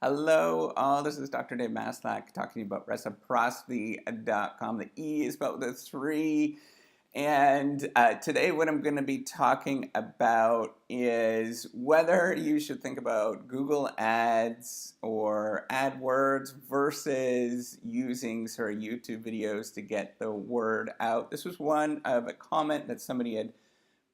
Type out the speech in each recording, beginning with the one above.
Hello, all. This is Dr. Dave Maslach talking about reciprocity.com. The E is spelled with a 3. And today, what I'm going to be talking about is whether you should think about Google Ads or AdWords versus using sort of YouTube videos to get the word out. This was one of a comment that somebody had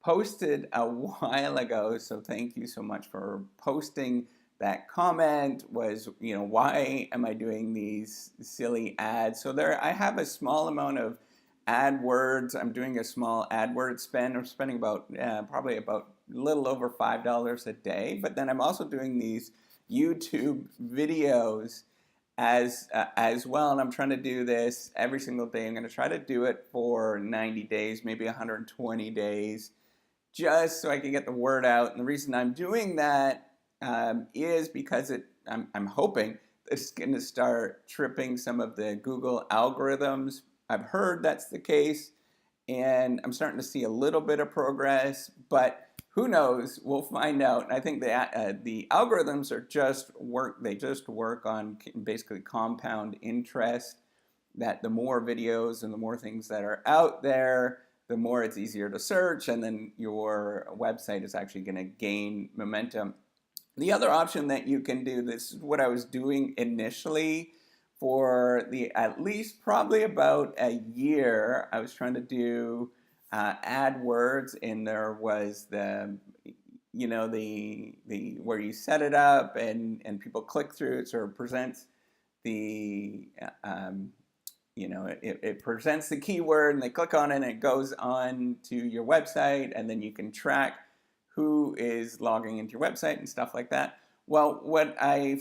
posted a while ago, so thank you so much for posting that comment. Was, why am I doing these silly ads? So I have a small amount of AdWords. I'm doing a small AdWords spend. I'm spending probably about a little over $5 a day, but then I'm also doing these YouTube videos as well, and I'm trying to do this every single day. I'm going to try to do it for 90 days, maybe 120 days, just so I can get the word out. And the reason I'm doing that is because I'm hoping it's going to start tripping some of the Google algorithms. I've heard that's the case, and I'm starting to see a little bit of progress, but who knows? We'll find out. And I think the algorithms they just work on basically compound interest, that the more videos and the more things that are out there, the more it's easier to search, and then your website is actually going to gain momentum. The other option that you can do, this is what I was doing initially for at least probably about a year. I was trying to do AdWords, and there was the where you set it up and people click through. It sort of presents the it presents the keyword and they click on it and it goes on to your website, and then you can track who is logging into your website and stuff like that. Well, what I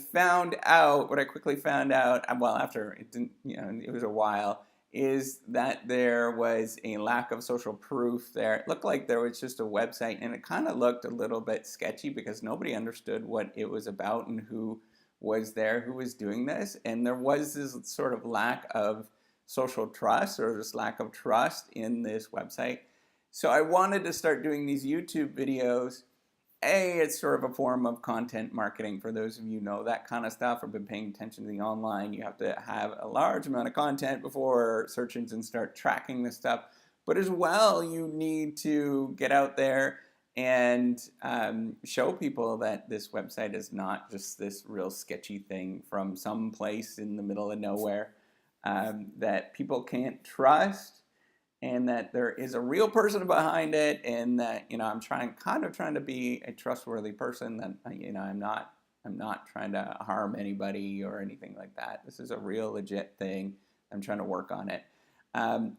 quickly found out, well, after it didn't, it was a while, is that there was a lack of social proof there. It looked like there was just a website, and it kind of looked a little bit sketchy because nobody understood what it was about and who was there, who was doing this. And there was this sort of lack of social trust, or this lack of trust in this website. So I wanted to start doing these YouTube videos. It's sort of a form of content marketing. For those of you who know that kind of stuff, or been paying attention to the online, you have to have a large amount of content before search engines start tracking this stuff. But as well, you need to get out there and show people that this website is not just this real sketchy thing from some place in the middle of nowhere that people can't trust, and that there is a real person behind it, and that I'm trying to be a trustworthy person. That I'm not trying to harm anybody or anything like that. This is a real legit thing. I'm trying to work on it.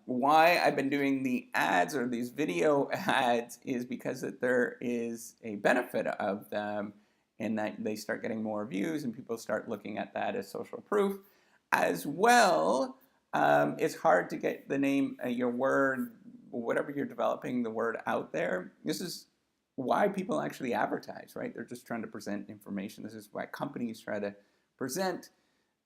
Why I've been doing the ads, or these video ads, is because that there is a benefit of them, in that they start getting more views and people start looking at that as social proof. As well, it's hard to get the name, your word, whatever you're developing, the word out there. This is why people actually advertise, right? They're just trying to present information. This is why companies try to present,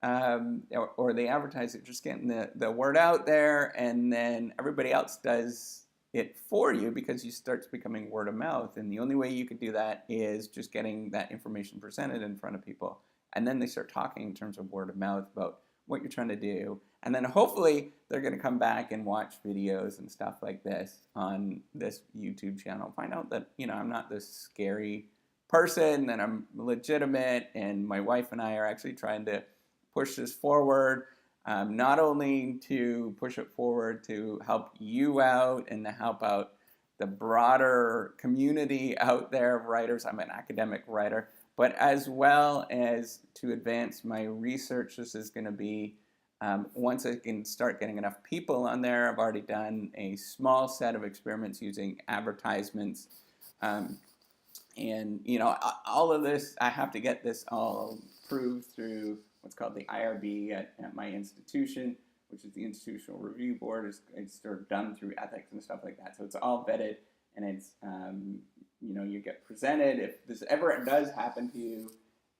or they advertise it, just getting the word out there, and then everybody else does it for you, because you start becoming word of mouth. And the only way you could do that is just getting that information presented in front of people. And then they start talking in terms of word of mouth about what you're trying to do. And then hopefully they're going to come back and watch videos and stuff like this on this YouTube channel. Find out that, I'm not this scary person, that I'm legitimate, and my wife and I are actually trying to push this forward, not only to push it forward to help you out and to help out the broader community out there of writers. I'm an academic writer, but as well as to advance my research. This is going to be, once I can start getting enough people on there. I've already done a small set of experiments using advertisements. And, all of this, I have to get this all approved through what's called the IRB at my institution, which is the Institutional Review Board. It's sort of done through ethics and stuff like that. So it's all vetted, and it's, you get presented. If this ever does happen to you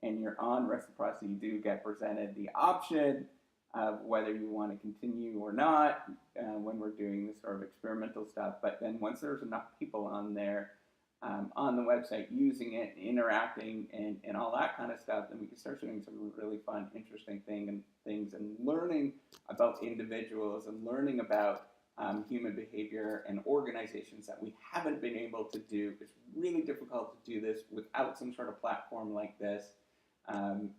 and you're on reciprocity, you do get presented the option of whether you want to continue or not when we're doing this sort of experimental stuff. But then once there's enough people on there, on the website, using it, interacting, and all that kind of stuff, then we can start doing some really fun, interesting things and learning about individuals and learning about human behavior and organizations that we haven't been able to do. It's really difficult to do this without some sort of platform like this.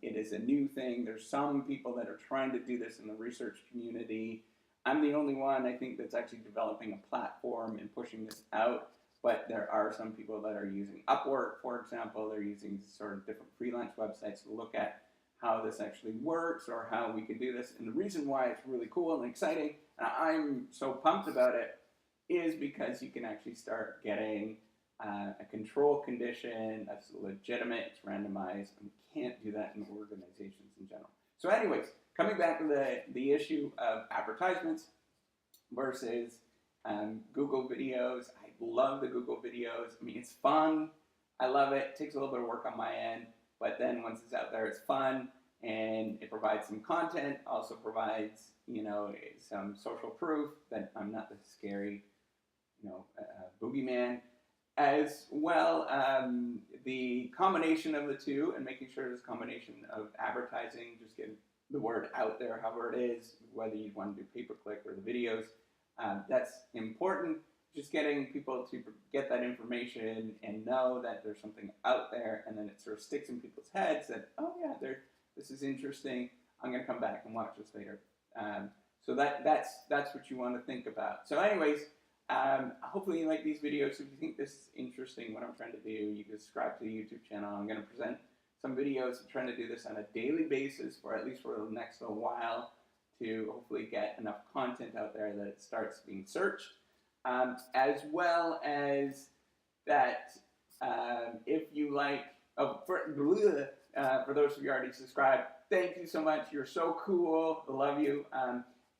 It is a new thing. There's some people that are trying to do this in the research community. I'm the only one, I think, that's actually developing a platform and pushing this out. But there are some people that are using Upwork, for example. They're using sort of different freelance websites to look at how this actually works or how we can do this. And the reason why it's really cool and exciting, and I'm so pumped about it, is because you can actually start getting a control condition that's legitimate, it's randomized, and we can't do that in organizations in general. So anyways, coming back to the issue of advertisements versus Google videos. I love the Google videos. I mean, it's fun. I love it. It takes a little bit of work on my end, but then once it's out there, it's fun, and it provides some content. Also provides, you know, some social proof that I'm not the scary, you know, boogeyman. As well, the combination of the two, and making sure there's a combination of advertising, just get the word out there, however it is, whether you want to do pay-per-click or the videos. That's important. Just getting people to get that information and know that there's something out there, and then it sort of sticks in people's heads that, oh yeah, this is interesting. I'm going to come back and watch this later. So that's what you want to think about. So anyways, hopefully you like these videos. If you think this is interesting, what I'm trying to do, you can subscribe to the YouTube channel. I'm going to present some videos. I'm trying to do this on a daily basis for at least for the next little while, to hopefully get enough content out there that it starts being searched. As well as that, if you like, for those of you already subscribed, thank you so much. You're so cool. I love you.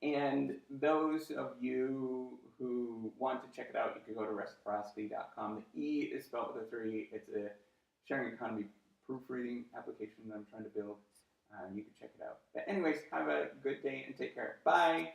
And those of you who want to check it out, you can go to reciprocity.com. The E is spelled with a 3. It's a sharing economy proofreading application that I'm trying to build. You can check it out. But anyways, have a good day and take care. Bye.